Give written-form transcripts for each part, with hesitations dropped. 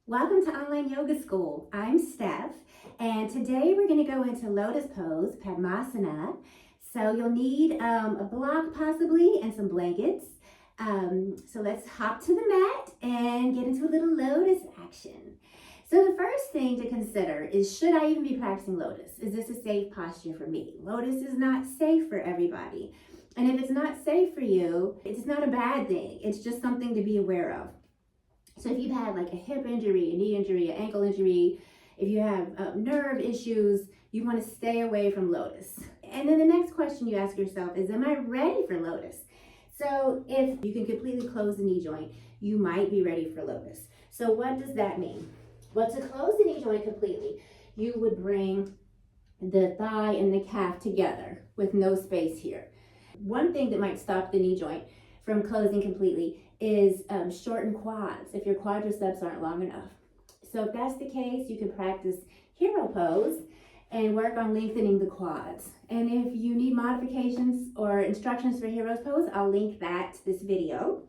Welcome to Online Yoga School. I'm Steph, and today we're going to go into Lotus Pose, Padmasana. So you'll need a block possibly and some blankets. So let's hop to the mat and get into a little Lotus action. So the first thing to consider is, should I even be practicing Lotus? Is this a safe posture for me? Lotus is not safe for everybody. And if it's not safe for you, it's not a bad thing. It's just something to be aware of. So if you've had like a hip injury, a knee injury, an ankle injury, if you have nerve issues, you want to stay away from Lotus. And then the next question you ask yourself is, am I ready for Lotus? So if you can completely close the knee joint, you might be ready for Lotus. So what does that mean? Well, to close the knee joint completely, you would bring the thigh and the calf together with no space here. One thing that might stop the knee joint from closing completely is shortened quads, if your quadriceps aren't long enough. So if that's the case, you can practice hero pose and work on lengthening the quads. And if you need modifications or instructions for hero pose, I'll link that to this video.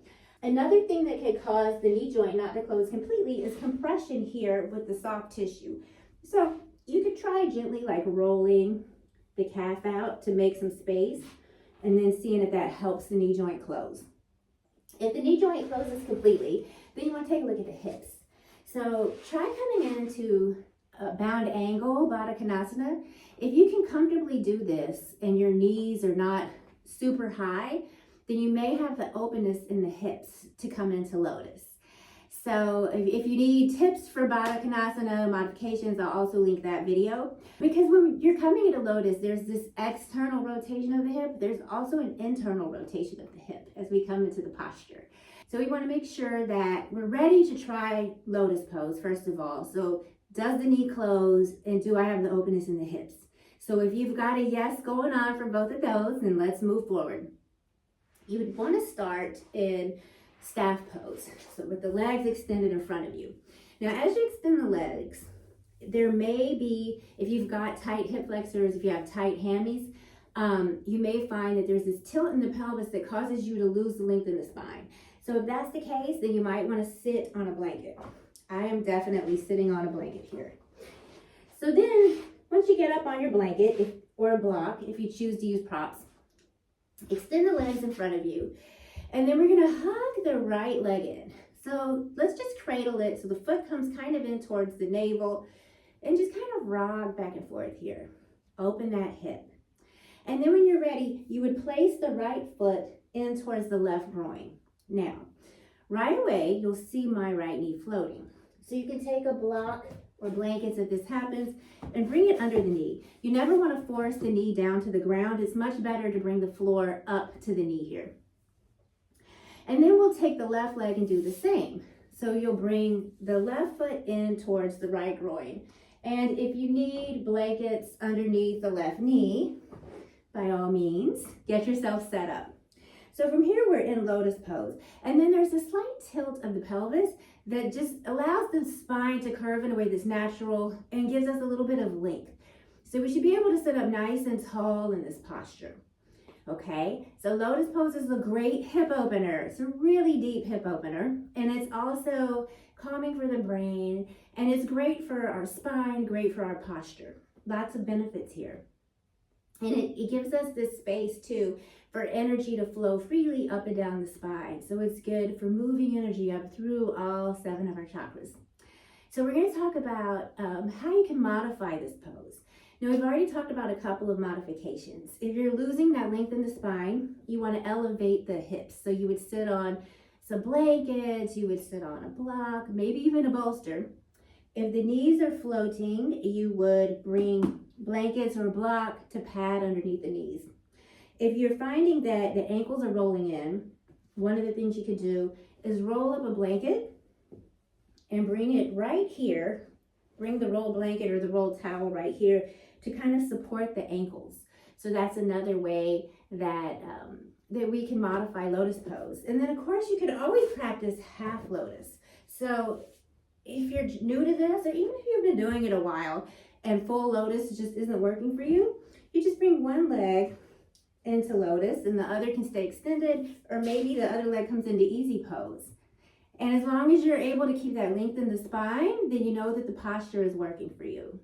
Another thing that could cause the knee joint not to close completely is compression here with the soft tissue. So you could try gently like rolling the calf out to make some space and then seeing if that helps the knee joint close. If the knee joint closes completely, then you want to take a look at the hips. So try coming into a bound angle, Baddha Konasana. If you can comfortably do this and your knees are not super high, then you may have the openness in the hips to come into Lotus. So if you need tips for Baddha Konasana modifications, I'll also link that video. Because when you're coming into Lotus, there's this external rotation of the hip. There's also an internal rotation of the hip as we come into the posture. So we want to make sure that we're ready to try Lotus Pose, first of all. So does the knee close and do I have the openness in the hips? So if you've got a yes going on for both of those, then let's move forward. You would want to start in staff pose, so with the legs extended in front of you. Now, as you extend the legs, there may be, if you've got tight hip flexors, if you have tight hammies, you may find that there's this tilt in the pelvis that causes you to lose the length in the spine. So if that's the case, then you might want to sit on a blanket. I am definitely sitting on a blanket here. So then, once you get up on your blanket or a block, if you choose to use props, extend the legs in front of you. And then we're going to hug the right leg in. So let's just cradle it so the foot comes kind of in towards the navel and just kind of rock back and forth here. Open that hip. And then when you're ready, you would place the right foot in towards the left groin. Now, right away, you'll see my right knee floating. So you can take a block or blankets if this happens and bring it under the knee. You never want to force the knee down to the ground. It's much better to bring the floor up to the knee here. And then we'll take the left leg and do the same. So you'll bring the left foot in towards the right groin. And if you need blankets underneath the left knee, by all means, get yourself set up. So from here, we're in Lotus Pose. And then there's a slight tilt of the pelvis that just allows the spine to curve in a way that's natural and gives us a little bit of length. So we should be able to sit up nice and tall in this posture. Okay, so Lotus Pose is a great hip opener. It's a really deep hip opener, and it's also calming for the brain, and it's great for our spine, great for our posture. Lots of benefits here. And it gives us this space too for energy to flow freely up and down the spine. So it's good for moving energy up through all 7 of our chakras. So we're going to talk about how you can modify this pose. Now, we've already talked about a couple of modifications. If you're losing that length in the spine, you want to elevate the hips. So you would sit on some blankets, you would sit on a block, maybe even a bolster. If the knees are floating, you would bring blankets or a block to pad underneath the knees. If you're finding that the ankles are rolling in, one of the things you could do is roll up a blanket and bring it right here. Bring the rolled blanket or the rolled towel right here to kind of support the ankles. So that's another way that we can modify Lotus Pose. And then of course you could always practice half Lotus. So if you're new to this, or even if you've been doing it a while and full Lotus just isn't working for you, you just bring one leg into Lotus and the other can stay extended, or maybe the other leg comes into easy pose. And as long as you're able to keep that length in the spine, then you know that the posture is working for you.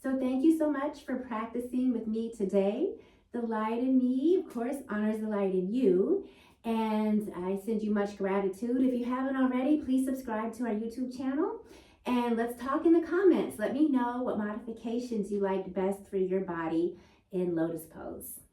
So thank you so much for practicing with me today. The light in me, of course, honors the light in you. And I send you much gratitude. If you haven't already, please subscribe to our YouTube channel. And let's talk in the comments. Let me know what modifications you liked best for your body in Lotus Pose.